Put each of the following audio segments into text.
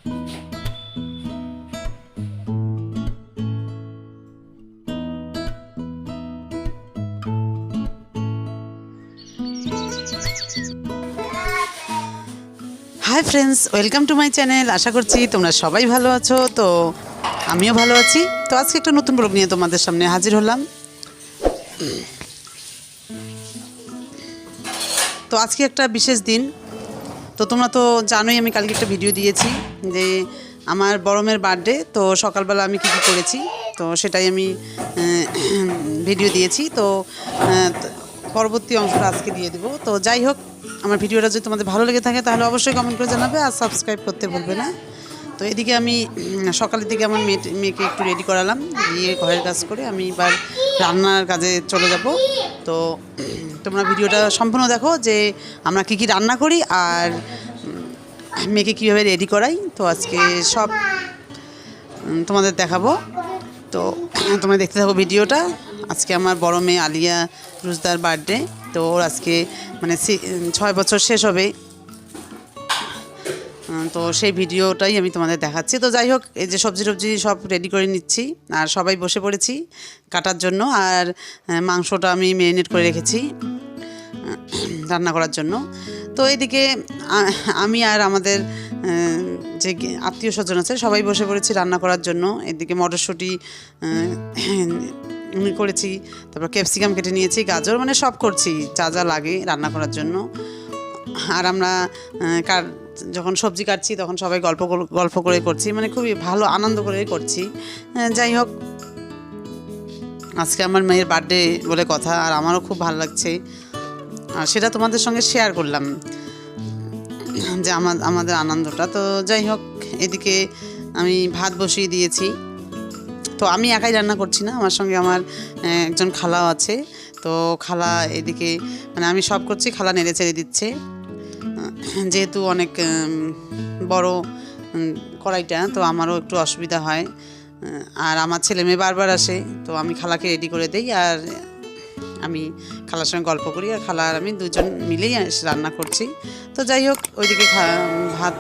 Hi friends, welcome to my channel. आशा करছি তোমরা সবাই ভালো আছো। তো আমিও ভালো আছি। তো আজকে একটা নতুন ব্লগ নিয়ে তোমাদের সামনে হাজির হলাম। তো আজকে একটা বিশেষ দিন। তো তোমরা তো জানোই আমি কালকে একটা ভিডিও দিয়েছি যে আমার বড় মেয়ের বার্থডে। তো সকালবেলা আমি কী কী করেছি তো সেটাই আমি ভিডিও দিয়েছি। তো পরবর্তী অংশটা আজকে দিয়ে দেবো। তো যাই হোক, আমার ভিডিওটা যদি তোমাদের ভালো লেগে থাকে তাহলে অবশ্যই কমেন্ট করে জানাবে আর সাবস্ক্রাইব করতে ভুলবে না। তো এদিকে আমি সকালের দিকে আমার মেয়েকে একটু রেডি করালাম, দিয়ে ঘরের কাজ করে আমি এবার রান্নার কাজে চলে যাব। তো তোমরা ভিডিওটা সম্পূর্ণ দেখো যে আমরা কী কী রান্না করি আর মেয়েকে কীভাবে রেডি করাই। তো আজকে সব তোমাদের দেখাবো। তো তোমরা দেখতে থাকো ভিডিওটা। আজকে আমার বড় মেয়ে আলিয়া রুজদার বার্থডে। তো ওর আজকে মানে 6 বছর শেষ হবে। তো সেই ভিডিওটাই আমি তোমাদের দেখাচ্ছি। তো যাই হোক, এই যে সবজি সব রেডি করে নিচ্ছি আর সবাই বসে পড়েছি কাটার জন্য। আর মাংসটা আমি ম্যারিনেট করে রেখেছি রান্না করার জন্য। তো এদিকে আমি আর আমাদের যে আত্মীয় স্বজন আছে সবাই বসে পড়েছি রান্না করার জন্য। এদিকে মটরশুঁটি করেছি, তারপর ক্যাপসিকাম কেটে নিয়েছি, গাজর, মানে সব করছি যা যা লাগে রান্না করার জন্য। আর আমরা যখন সবজি কাটছি তখন সবাই গল্প করে করছি, মানে খুবই ভালো আনন্দ করে করছি। যাই হোক, আজকে আমার মেয়ের বার্থডে বলে কথা, আর আমারও খুব ভালো লাগছে আর সেটা তোমাদের সঙ্গে শেয়ার করলাম যে আমাদের আনন্দটা। তো যাই হোক, এদিকে আমি ভাত বসিয়ে দিয়েছি। তো আমি একাই রান্না করছি না, আমার সঙ্গে আমার একজন খালাও আছে। তো খালা এদিকে মানে আমি সব করছি, খালা নেড়ে চেড়ে দিচ্ছে। যেহেতু অনেক বড় কড়াইটা, তো আমারও একটু অসুবিধা হয়। আর আমার ছেলে মেয়ে বারবার আসে, তো আমি খালাকে রেডি করে দিই আর আমি খালার সঙ্গে গল্প করি। আর খালা আর আমি দুজন মিলেই রান্না করছি। তো যাই হোক, ওইদিকে ভাত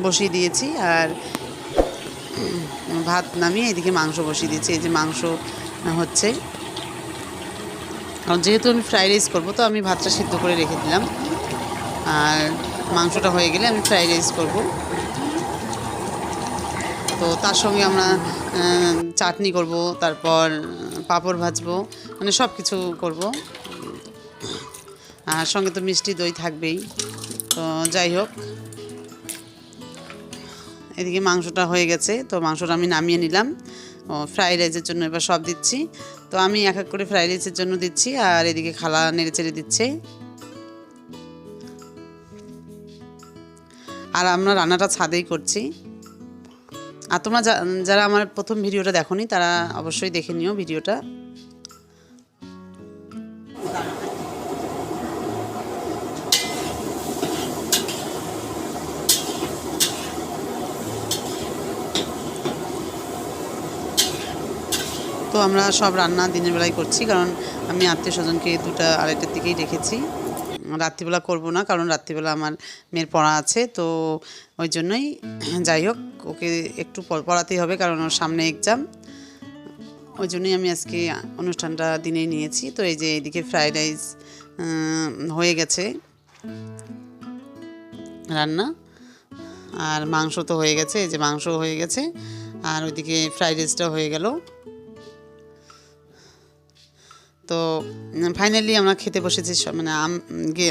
বসিয়ে দিয়েছি আর ভাত নামিয়ে এদিকে মাংস বসিয়ে দিয়েছি। এই যে মাংস হচ্ছে, কারণ যেহেতু আমি ফ্রাইড রাইস করবো তো আমি ভাতটা সিদ্ধ করে রেখে দিলাম। আর মাংসটা হয়ে গেলে আমি ফ্রাইড রাইস করবো। তো তার সঙ্গে আমরা চাটনি করব, তারপর পাঁপড় ভাজবো, মানে সব কিছু করবো। আর সঙ্গে তো মিষ্টি দই থাকবেই। তো যাই হোক, এদিকে মাংসটা হয়ে গেছে। তো মাংসটা আমি নামিয়ে নিলাম। ফ্রাইড রাইসের জন্য এবার সব দিচ্ছি। তো আমি এক এক করে ফ্রাইড রাইসের জন্য দিচ্ছি আর এদিকে খালা নেড়ে চেড়ে দিচ্ছে। আর আমরা রান্নাটা ছাদেই করছি। আর তোমরা যারা আমার প্রথম ভিডিওটা দেখোনি তারা অবশ্যই দেখে নিও ভিডিওটা। তো আমরা সব রান্না দিনের বেলায় করছি, কারণ আমি আত্মীয় স্বজনকে 2টা 2:30টার দিকেই রেখেছি। রাত্রিবেলা করব না, কারণ রাত্রিবেলা আমার মেয়ের পড়া আছে। তো ওই জন্যই, যাই হোক, ওকে একটু পড়াতেই হবে কারণ ওর সামনে এক্সাম। ওই জন্যই আমি আজকে অনুষ্ঠানটা দিনেই নিয়েছি। তো এই যে এইদিকে ফ্রাইড রাইস হয়ে গেছে রান্না, আর মাংস তো হয়ে গেছে। এই যে মাংস হয়ে গেছে আর ওইদিকে ফ্রাইড রাইসটাও হয়ে গেল। তো ফাইনালি আমরা খেতে বসেছি, মানে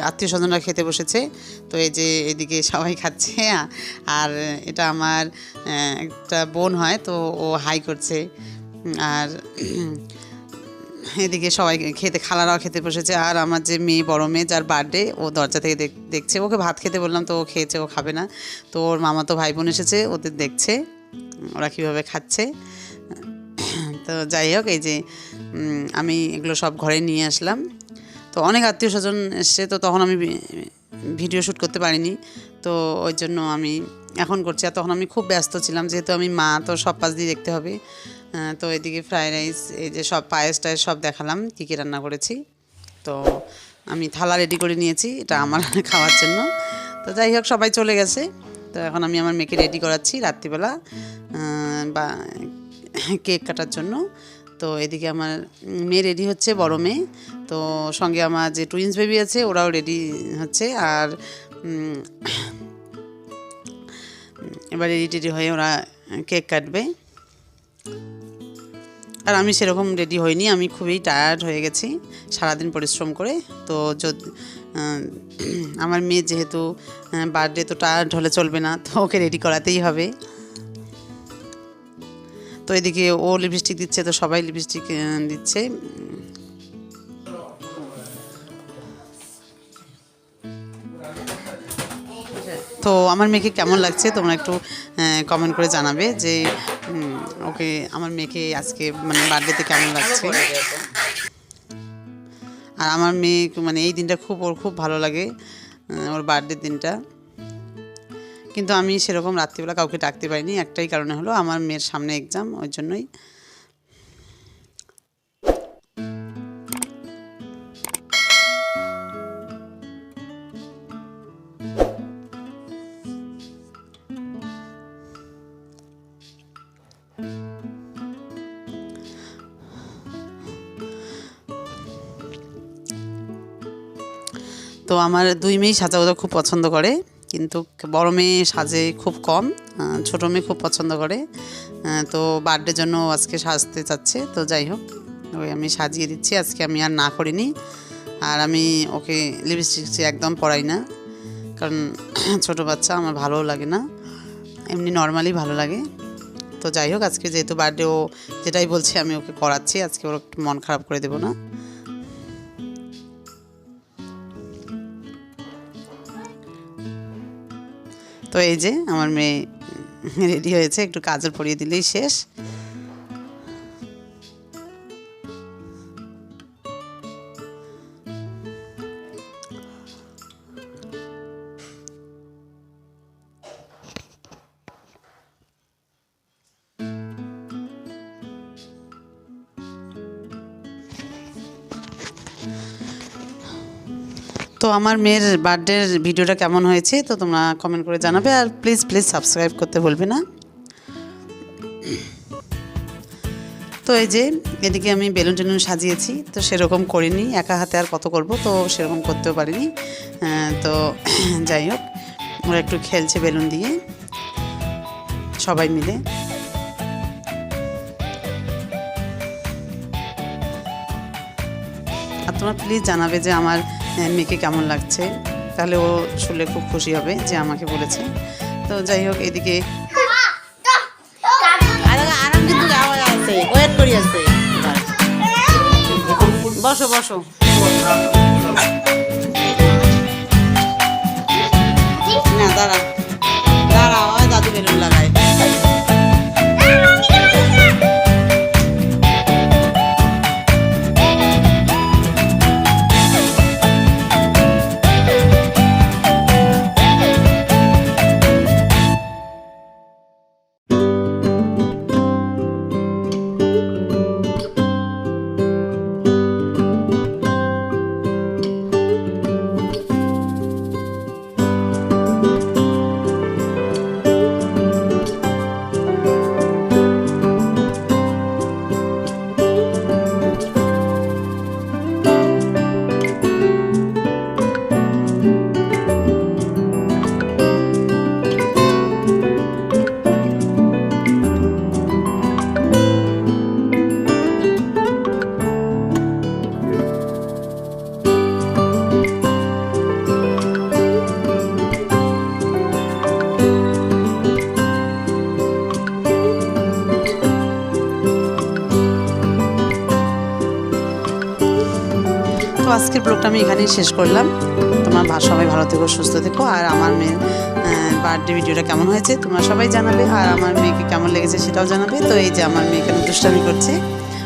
আত্মীয় স্বজনরা খেতে বসেছে। তো এই যে এদিকে সবাই খাচ্ছে। আর এটা আমার একটা বোন হয়, তো ও হাই করছে। আর এদিকে সবাই খালারাও খেতে বসেছে। আর আমার যে বড় মেয়ে যার বার্থডে, ও দরজা থেকে দেখছে। ওকে ভাত খেতে বললাম, তো ও খেয়েছে, ও খাবে না। তো ওর মামাতো ভাই বোন এসেছে, ওদের দেখছে ওরা কীভাবে খাচ্ছে। তো যাই হোক, এই যে আমি এগুলো সব ঘরে নিয়ে আসলাম। তো অনেক আত্মীয় স্বজন এসছে, তো তখন আমি ভিডিও শ্যুট করতে পারিনি। তো ওই জন্য আমি এখন করছি। আর তখন আমি খুব ব্যস্ত ছিলাম, যেহেতু আমি মা, তো সব পাশ দিয়ে দেখতে হবে। তো এদিকে ফ্রাইড রাইস, এই যে সব পায়েস টায়েস সব দেখালাম কী কী রান্না করেছি। তো আমি থালা রেডি করে নিয়েছি, এটা আমার খাওয়ার জন্য। তো যাই হোক, সবাই চলে গেছে। তো এখন আমি আমার মেয়েকে রেডি করাচ্ছি রাত্রিবেলা বা কেক কাটার জন্য। তো এদিকে আমার মেয়ে রেডি হচ্ছে, বড় মেয়ে। তো সঙ্গে আমার যে টুইন্স বেবি আছে ওরাও রেডি হচ্ছে। আর এবার রেডি হয়ে ওরা কেক কাটবে। আর আমি সেরকম রেডি হইনি, আমি খুবই টায়ার্ড হয়ে গেছি সারাদিন পরিশ্রম করে। তো আমার মেয়ে যেহেতু বার্থডে, তো টায়ার্ড হলে চলবে না, তো ওকে রেডি করাতেই হবে। তো এদিকে ও লিপস্টিক দিচ্ছে, তো সবাই লিপস্টিক দিচ্ছে। তো আমার মেয়েকে কেমন লাগছে তোমরা একটু কমেন্ট করে জানাবে যে ওকে, আমার মেয়েকে আজকে মানে বার্থডেতে কেমন লাগছে। আর আমার মেয়ে মানে এই দিনটা ওর খুব ভালো লাগে, ওর বার্থডের দিনটা। কিন্তু আমি সেরকম রাত্রিবেলা কাউকে ডাকতে পারিনি, একটাই কারণে হলো আমার মেয়ের সামনে এক্সাম, ওই জন্যই। তো আমার দুই মেয়েই সাজাগোজা খুব পছন্দ করে, কিন্তু বড় মেয়ে সাজে খুব কম, ছোটো মেয়ে খুব পছন্দ করে। তো বার্থডের জন্য আজকে সাজতে চাচ্ছে। তো যাই হোক, ওই আমি সাজিয়ে দিচ্ছি। আজকে আমি আর না করিনি, আর আমি ওকে লিপস্টিক একদম পরাই না, কারণ ছোটো বাচ্চা আমার ভালোও লাগে না, এমনি নর্মালি ভালো লাগে। তো যাই হোক, আজকে যেহেতু বার্থডে, ও যেটাই বলছে আমি ওকে করাচ্ছি, আজকে ওর একটু মন খারাপ করে দেবো না। তো এই যে আমার মেয়ে রেডি হয়েছে, একটু কাজল পরিয়ে দিলেই শেষ। তো আমার মেয়ের বার্থডের ভিডিওটা কেমন হয়েছে তো তোমরা কমেন্ট করে জানাবে। আর প্লিজ সাবস্ক্রাইব করতে বলবে না। তো এই যে এদিকে আমি বেলুন টেলুন সাজিয়েছি, তো সেরকম করিনি, একা হাতে আর কত করব, তো সেরকম করতেও পারিনি। তো যাই হোক, ওরা একটু খেলছে বেলুন দিয়ে সবাই মিলে। আর তোমরা প্লিজ জানাবে যে আমার মেয়েকে কেমন লাগছে, তাহলে ও শুনলে খুব খুশি হবে যে আমাকে বলেছে। তো যাই হোক, এদিকে আরাম কিন্তু আওয়াজ আছে, ওয়েট করি আছে। বসো বসো। না দাঁড়া দাঁড়া, দাদু বেলুন লাগায়। তো আজকের ব্লগটা আমি এখানেই শেষ করলাম। তোমার সবাই ভালো থেকো, সুস্থ থেকো। আর আমার মেয়ের বার্থডে ভিডিওটা কেমন হয়েছে তোমরা সবাই জানাবে, আর আমার মেয়েকে কেমন লেগেছে সেটাও জানাবে। তো এই যে আমার মেয়ে এখানে দুষ্টামি করছে,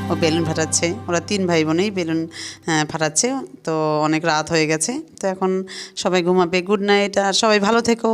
ও বেলুন ফাটাচ্ছে। ওরা 3 ভাই বোনেই বেলুন ফাটাচ্ছে। তো অনেক রাত হয়ে গেছে, তো এখন সবাই ঘুমাবে। গুড নাইট, আর সবাই ভালো থেকো।